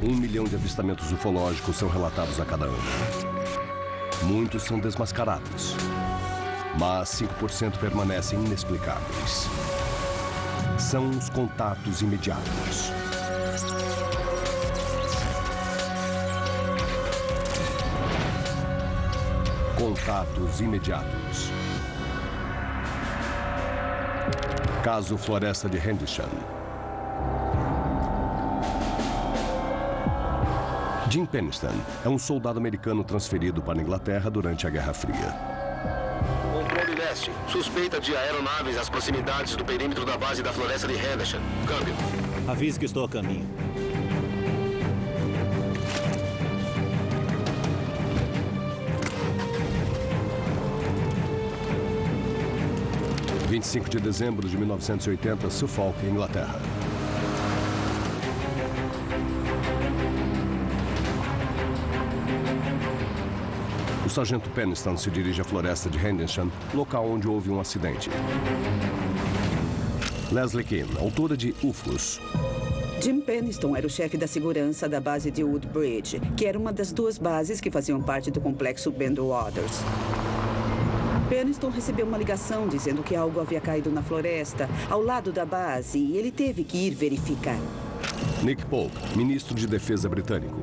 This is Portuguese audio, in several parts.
1 milhão de avistamentos ufológicos são relatados a cada ano. Muitos são desmascarados, mas 5% permanecem inexplicáveis. São os contatos imediatos. Contatos imediatos. Caso Floresta de Henderson. Jim Penniston é um soldado americano transferido para a Inglaterra durante a Guerra Fria. Controle leste. Suspeita de aeronaves às proximidades do perímetro da base da Floresta de Henderson. Câmbio. Avise que estou a caminho. Dia 25 de dezembro de 1980, Suffolk, Inglaterra. O sargento Penniston se dirige à floresta de Henderson, local onde houve um acidente. Leslie Keane, autora de UFOs. Jim Penniston era o chefe da segurança da base de Woodbridge, que era uma das 2 bases que faziam parte do complexo Band Waters. Penniston recebeu uma ligação dizendo que algo havia caído na floresta, ao lado da base, e ele teve que ir verificar. Nick Pope, ministro de Defesa britânico.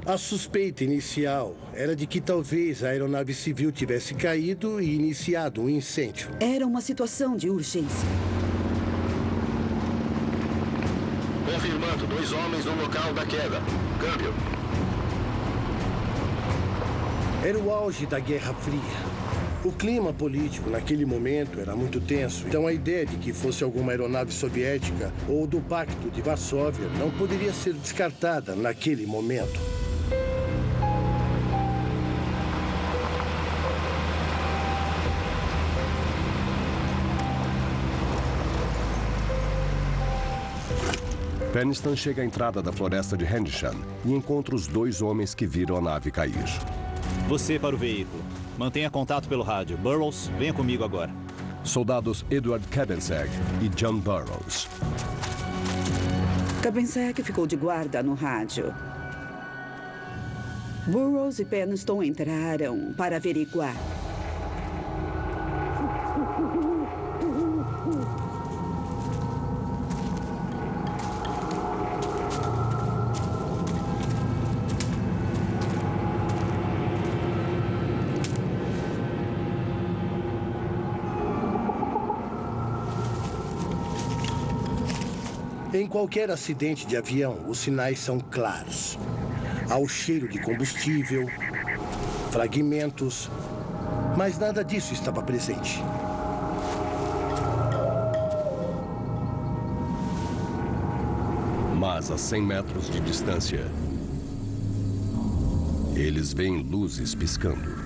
A suspeita inicial era de que talvez a aeronave civil tivesse caído e iniciado um incêndio. Era uma situação de urgência. Confirmando, 2 homens no local da queda. Câmbio. Era o auge da Guerra Fria. O clima político naquele momento era muito tenso, então a ideia de que fosse alguma aeronave soviética ou do Pacto de Varsóvia não poderia ser descartada naquele momento. Penniston chega à entrada da floresta de Henderson e encontra os 2 homens que viram a nave cair. Você para o veículo. Mantenha contato pelo rádio. Burroughs, venha comigo agora. Soldados Edward Cabensack e John Burroughs. Cabensack ficou de guarda no rádio. Burroughs e Penniston entraram para averiguar. Em qualquer acidente de avião, os sinais são claros. Há o cheiro de combustível, fragmentos, mas nada disso estava presente. Mas a 100 metros de distância, eles veem luzes piscando.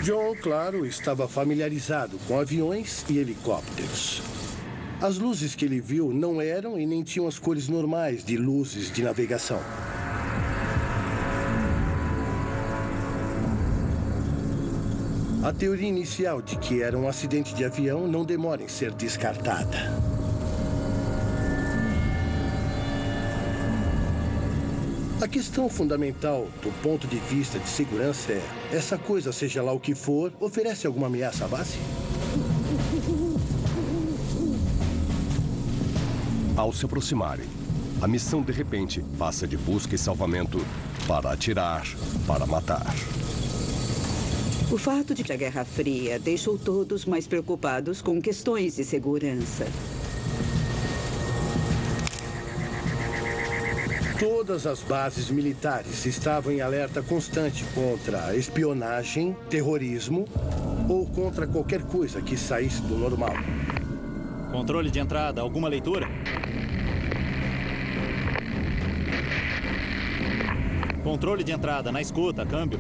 John, claro, estava familiarizado com aviões e helicópteros. As luzes que ele viu não eram e nem tinham as cores normais de luzes de navegação. A teoria inicial de que era um acidente de avião não demora em ser descartada. A questão fundamental do ponto de vista de segurança é: essa coisa, seja lá o que for, oferece alguma ameaça à base? Ao se aproximarem, a missão de repente passa de busca e salvamento para atirar, para matar. O fato de que a Guerra Fria deixou todos mais preocupados com questões de segurança. Todas as bases militares estavam em alerta constante contra espionagem, terrorismo ou contra qualquer coisa que saísse do normal. Controle de entrada, alguma leitura? Controle de entrada, na escuta, câmbio.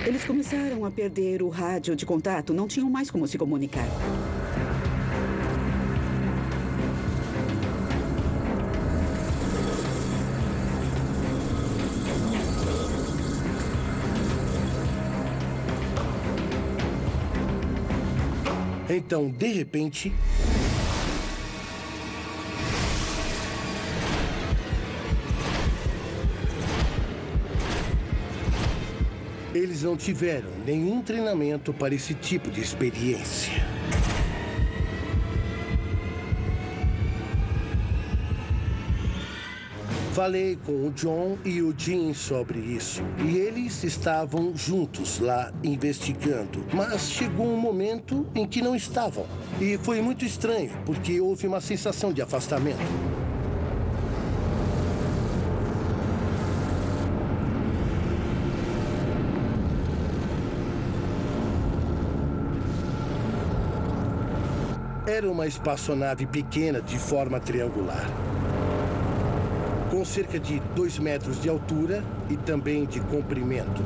Eles começaram a perder o rádio de contato, não tinham mais como se comunicar. Então, de repente... eles não tiveram nenhum treinamento para esse tipo de experiência. Falei com o John e o Jim sobre isso. E eles estavam juntos lá investigando. Mas chegou um momento em que não estavam. E foi muito estranho, porque houve uma sensação de afastamento. Era uma espaçonave pequena de forma triangular, com cerca de 2 metros de altura e também de comprimento.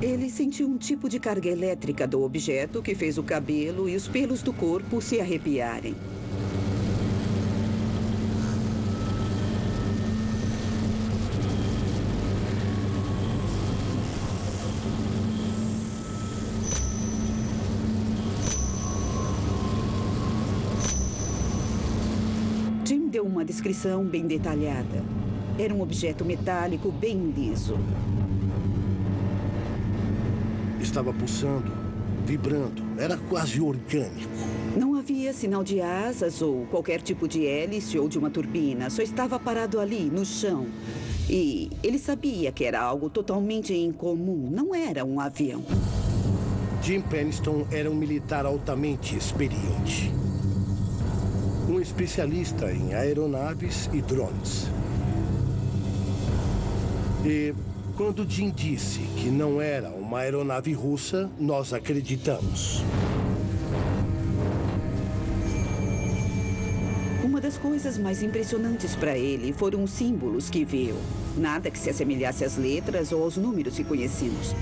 Ele sentiu um tipo de carga elétrica do objeto que fez o cabelo e os pelos do corpo se arrepiarem. Deu uma descrição bem detalhada. Era um objeto metálico bem liso. Estava pulsando, vibrando. Era quase orgânico. Não havia sinal de asas ou qualquer tipo de hélice ou de uma turbina. Só estava parado ali, no chão. E ele sabia que era algo totalmente incomum. Não era um avião. Jim Penniston era um militar altamente experiente. Um especialista em aeronaves e drones. E quando Jim disse que não era uma aeronave russa, nós acreditamos. Uma das coisas mais impressionantes para ele foram os símbolos que viu. Nada que se assemelhasse às letras ou aos números que conhecemos.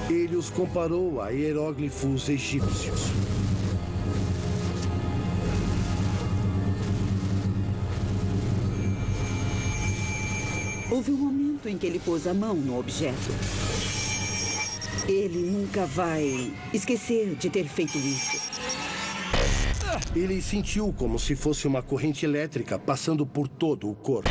Ele os comparou a hieróglifos egípcios. Houve um momento em que ele pôs a mão no objeto. Ele nunca vai esquecer de ter feito isso. Ele sentiu como se fosse uma corrente elétrica passando por todo o corpo.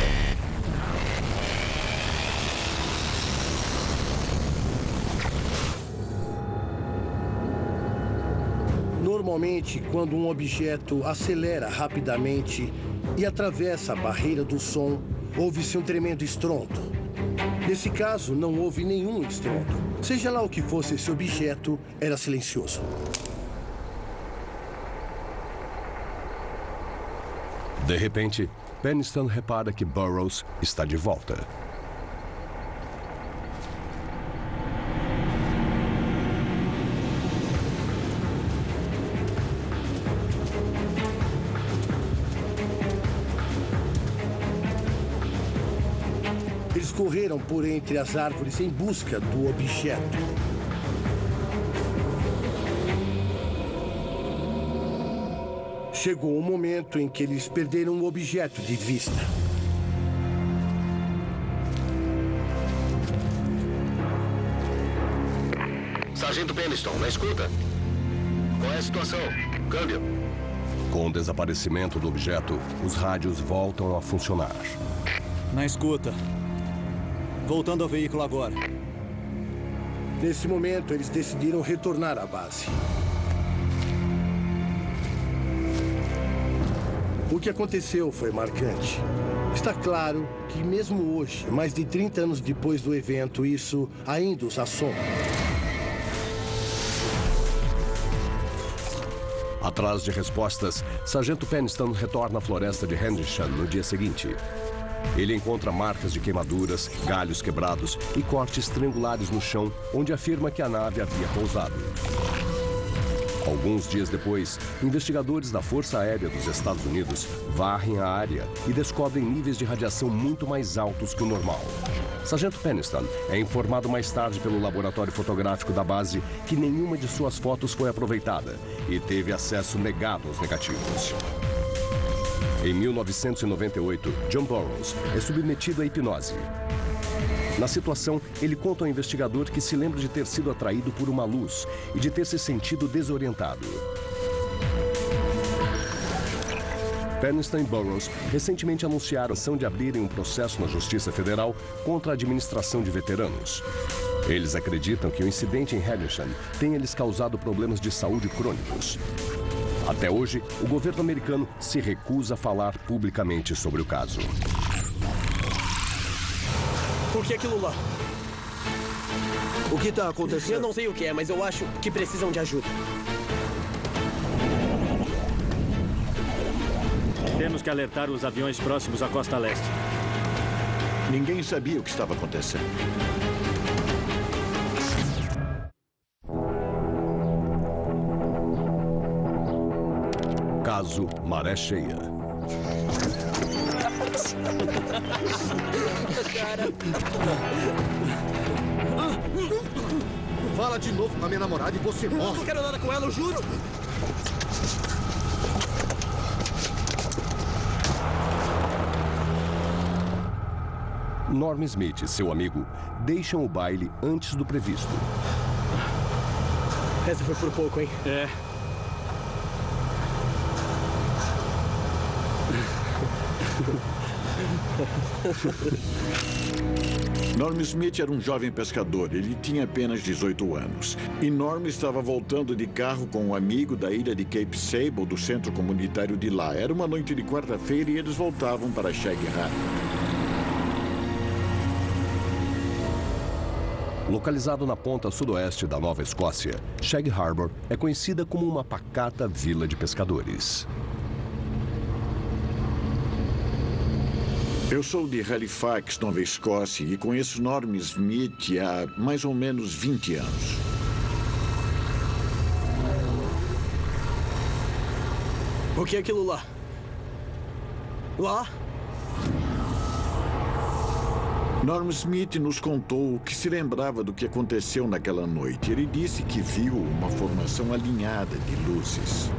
Normalmente, quando um objeto acelera rapidamente e atravessa a barreira do som, ouve-se um tremendo estrondo. Nesse caso, não houve nenhum estrondo. Seja lá o que fosse esse objeto, era silencioso. De repente, Penniston repara que Burroughs está de volta. Eles correram por entre as árvores em busca do objeto. Chegou o momento em que eles perderam o objeto de vista. Sargento Penniston, na escuta? Qual é a situação? Câmbio. Com o desaparecimento do objeto, os rádios voltam a funcionar. Na escuta. Voltando ao veículo agora. Nesse momento, eles decidiram retornar à base. O que aconteceu foi marcante. Está claro que mesmo hoje, mais de 30 anos depois do evento, isso ainda os assombra. Atrás de respostas, Sargento Penniston retorna à floresta de Henderson no dia seguinte. Ele encontra marcas de queimaduras, galhos quebrados e cortes triangulares no chão, onde afirma que a nave havia pousado. Alguns dias depois, investigadores da Força Aérea dos Estados Unidos varrem a área e descobrem níveis de radiação muito mais altos que o normal. Sargento Peniston é informado mais tarde pelo laboratório fotográfico da base que nenhuma de suas fotos foi aproveitada e teve acesso negado aos negativos. Em 1998, John Burroughs é submetido à hipnose. Na situação, ele conta ao investigador que se lembra de ter sido atraído por uma luz e de ter se sentido desorientado. Peniston e Burroughs recentemente anunciaram a ação de abrirem um processo na Justiça Federal contra a administração de veteranos. Eles acreditam que o incidente em Henderson tenha lhes causado problemas de saúde crônicos. Até hoje, o governo americano se recusa a falar publicamente sobre o caso. O que é aquilo lá? O que está acontecendo? Eu não sei o que é, mas eu acho que precisam de ajuda. Temos que alertar os aviões próximos à costa leste. Ninguém sabia o que estava acontecendo. Caso Maré Cheia. Fala de novo com a minha namorada e você morre. Eu não quero nada com ela, eu juro. Norm Smith e seu amigo deixam o baile antes do previsto. Essa foi por pouco, hein? É. Norm Smith era um jovem pescador. Ele tinha apenas 18 anos. E Norm estava voltando de carro com um amigo da ilha de Cape Sable, do centro comunitário de lá. Era uma noite de quarta-feira e eles voltavam para Shag Harbor. Localizado na ponta sudoeste da Nova Escócia, Shag Harbor é conhecida como uma pacata vila de pescadores. Eu sou de Halifax, Nova Escócia, e conheço Norm Smith há mais ou menos 20 anos. O que é aquilo lá? Lá? Norm Smith nos contou o que se lembrava do que aconteceu naquela noite. Ele disse que viu uma formação alinhada de luzes.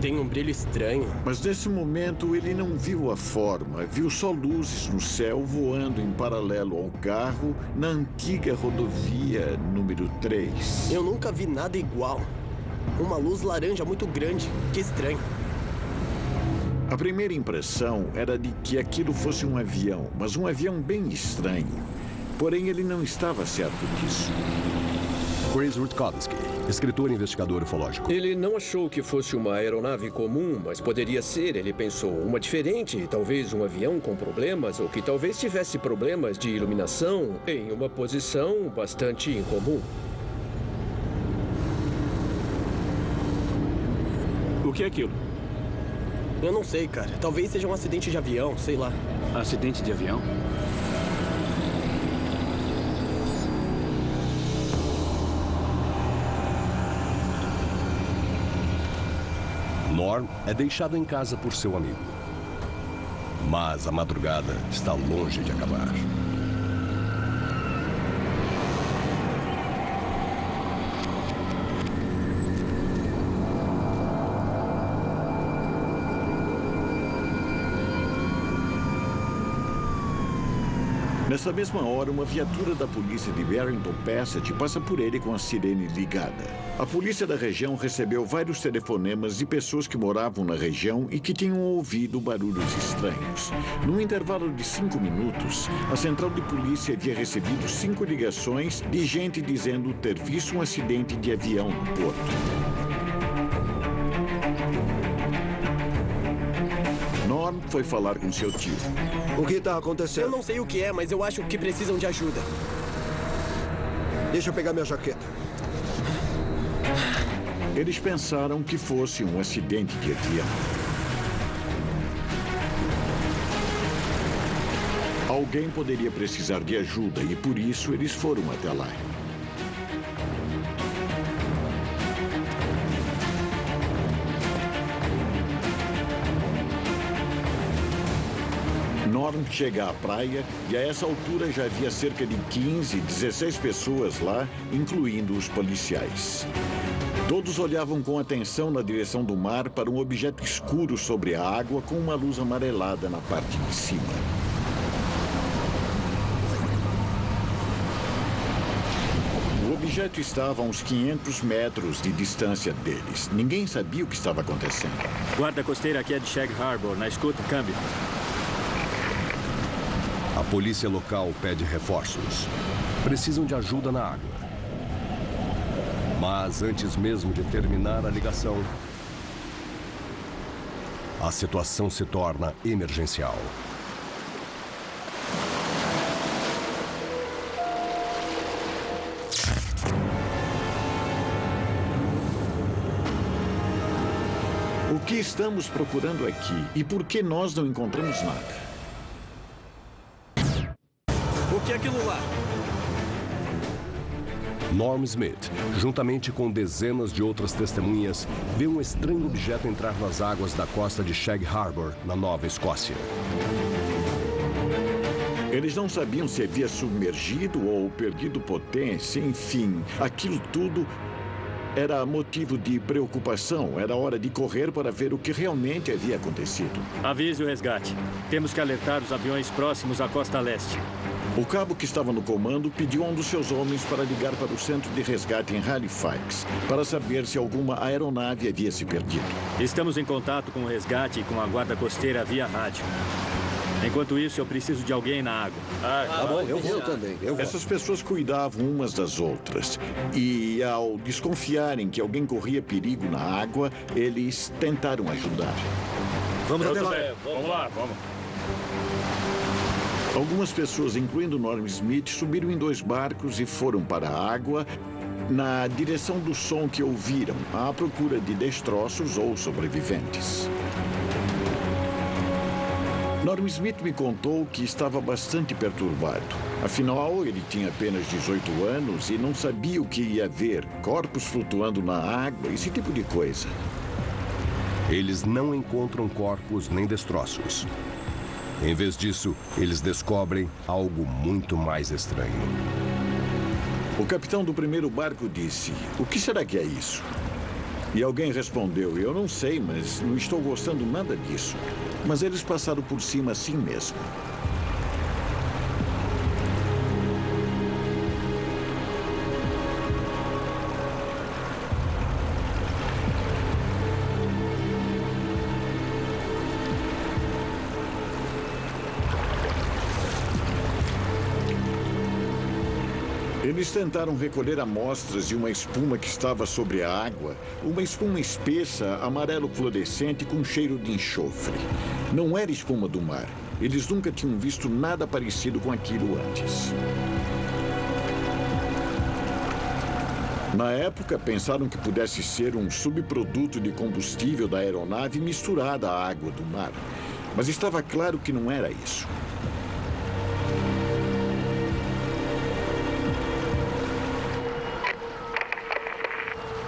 Tem um brilho estranho. Mas nesse momento ele não viu a forma, viu só luzes no céu voando em paralelo ao carro na antiga rodovia número 3. Eu nunca vi nada igual. Uma luz laranja muito grande. Que estranho. A primeira impressão era de que aquilo fosse um avião, mas um avião bem estranho. Porém, ele não estava certo disso. Chris Rutkowski, escritor e investigador ufológico. Ele não achou que fosse uma aeronave comum, mas poderia ser, ele pensou, uma diferente, talvez um avião com problemas, ou que talvez tivesse problemas de iluminação em uma posição bastante incomum. O que é aquilo? Eu não sei, cara. Talvez seja um acidente de avião, sei lá. Acidente de avião? Norm é deixado em casa por seu amigo. Mas a madrugada está longe de acabar. Nessa mesma hora, uma viatura da polícia de Barrington Passage passa por ele com a sirene ligada. A polícia da região recebeu vários telefonemas de pessoas que moravam na região e que tinham ouvido barulhos estranhos. Num intervalo de 5 minutos, a central de polícia havia recebido 5 ligações de gente dizendo ter visto um acidente de avião no porto. Norm foi falar com seu tio. O que está acontecendo? Eu não sei o que é, mas eu acho que precisam de ajuda. Deixa eu pegar minha jaqueta. Eles pensaram que fosse um acidente de avião. Alguém poderia precisar de ajuda e por isso eles foram até lá. Norm chega à praia e a essa altura já havia cerca de 15, 16 pessoas lá, incluindo os policiais. Todos olhavam com atenção na direção do mar para um objeto escuro sobre a água com uma luz amarelada na parte de cima. O objeto estava a uns 500 metros de distância deles. Ninguém sabia o que estava acontecendo. Guarda costeira aqui é de Shag Harbor. Na escuta, câmbio. A polícia local pede reforços. Precisam de ajuda na água. Mas antes mesmo de terminar a ligação, a situação se torna emergencial. O que estamos procurando aqui e por que nós não encontramos nada? O que é aquilo lá? Norm Smith, juntamente com dezenas de outras testemunhas, vê um estranho objeto entrar nas águas da costa de Shag Harbor, na Nova Escócia. Eles não sabiam se havia submergido ou perdido potência, enfim, aquilo tudo era motivo de preocupação. Era hora de correr para ver o que realmente havia acontecido. Avise o resgate. Temos que alertar os aviões próximos à costa leste. O cabo que estava no comando pediu a um dos seus homens para ligar para o centro de resgate em Halifax, para saber se alguma aeronave havia se perdido. Estamos em contato com o resgate e com a guarda costeira via rádio. Enquanto isso, eu preciso de alguém na água. Tá bom, eu vou também. Essas pessoas cuidavam umas das outras. E ao desconfiarem que alguém corria perigo na água, eles tentaram ajudar. Vamos até lá. Vamos lá, vamos. Algumas pessoas, incluindo Norm Smith, subiram em 2 barcos e foram para a água na direção do som que ouviram, à procura de destroços ou sobreviventes. Norm Smith me contou que estava bastante perturbado. Afinal, ele tinha apenas 18 anos e não sabia o que ia ver. Corpos flutuando na água, esse tipo de coisa. Eles não encontram corpos nem destroços. Em vez disso, eles descobrem algo muito mais estranho. O capitão do primeiro barco disse: "O que será que é isso?" E alguém respondeu: "Eu não sei, mas não estou gostando nada disso." Mas eles passaram por cima assim mesmo. Eles tentaram recolher amostras de uma espuma que estava sobre a água, uma espuma espessa, amarelo fluorescente com cheiro de enxofre. Não era espuma do mar. Eles nunca tinham visto nada parecido com aquilo antes. Na época, pensaram que pudesse ser um subproduto de combustível da aeronave misturada à água do mar. Mas estava claro que não era isso.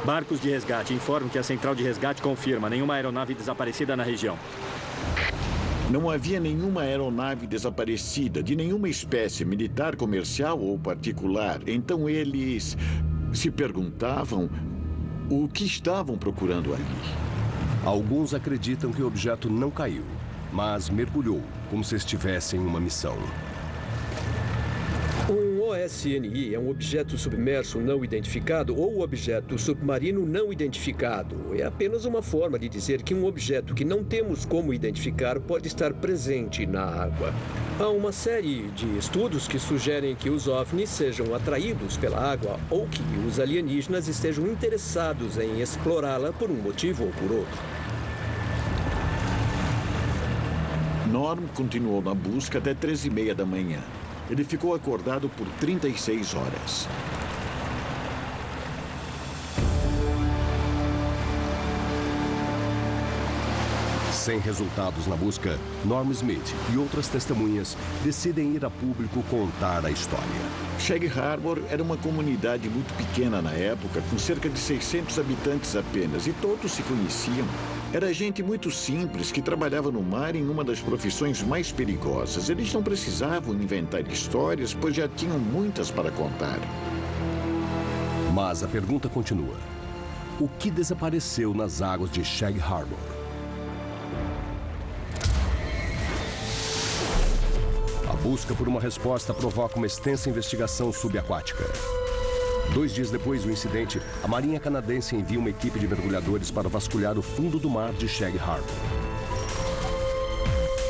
Barcos de resgate informam que a central de resgate confirma nenhuma aeronave desaparecida na região. Não havia nenhuma aeronave desaparecida, de nenhuma espécie, militar, comercial ou particular. Então eles se perguntavam o que estavam procurando ali. Alguns acreditam que o objeto não caiu, mas mergulhou, como se estivesse em uma missão. Um OSNI é um objeto submerso não identificado ou objeto submarino não identificado. É apenas uma forma de dizer que um objeto que não temos como identificar pode estar presente na água. Há uma série de estudos que sugerem que os OVNIs sejam atraídos pela água ou que os alienígenas estejam interessados em explorá-la por um motivo ou por outro. Norm continuou na busca até 3h30 da manhã. Ele ficou acordado por 36 horas. Sem resultados na busca, Norm Smith e outras testemunhas decidem ir a público contar a história. Shag Harbor era uma comunidade muito pequena na época, com cerca de 600 habitantes apenas, e todos se conheciam. Era gente muito simples que trabalhava no mar em uma das profissões mais perigosas. Eles não precisavam inventar histórias, pois já tinham muitas para contar. Mas a pergunta continua. O que desapareceu nas águas de Shag Harbor? A busca por uma resposta provoca uma extensa investigação subaquática. 2 dias depois do incidente, a Marinha Canadense envia uma equipe de mergulhadores para vasculhar o fundo do mar de Shag Harbor.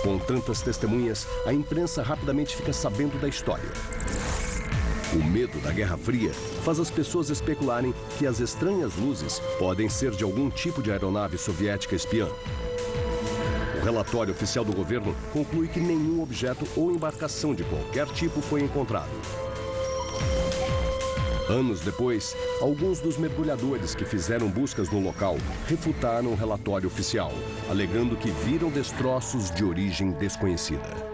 Com tantas testemunhas, a imprensa rapidamente fica sabendo da história. O medo da Guerra Fria faz as pessoas especularem que as estranhas luzes podem ser de algum tipo de aeronave soviética espiã. O relatório oficial do governo conclui que nenhum objeto ou embarcação de qualquer tipo foi encontrado. Anos depois, alguns dos mergulhadores que fizeram buscas no local refutaram o relatório oficial, alegando que viram destroços de origem desconhecida.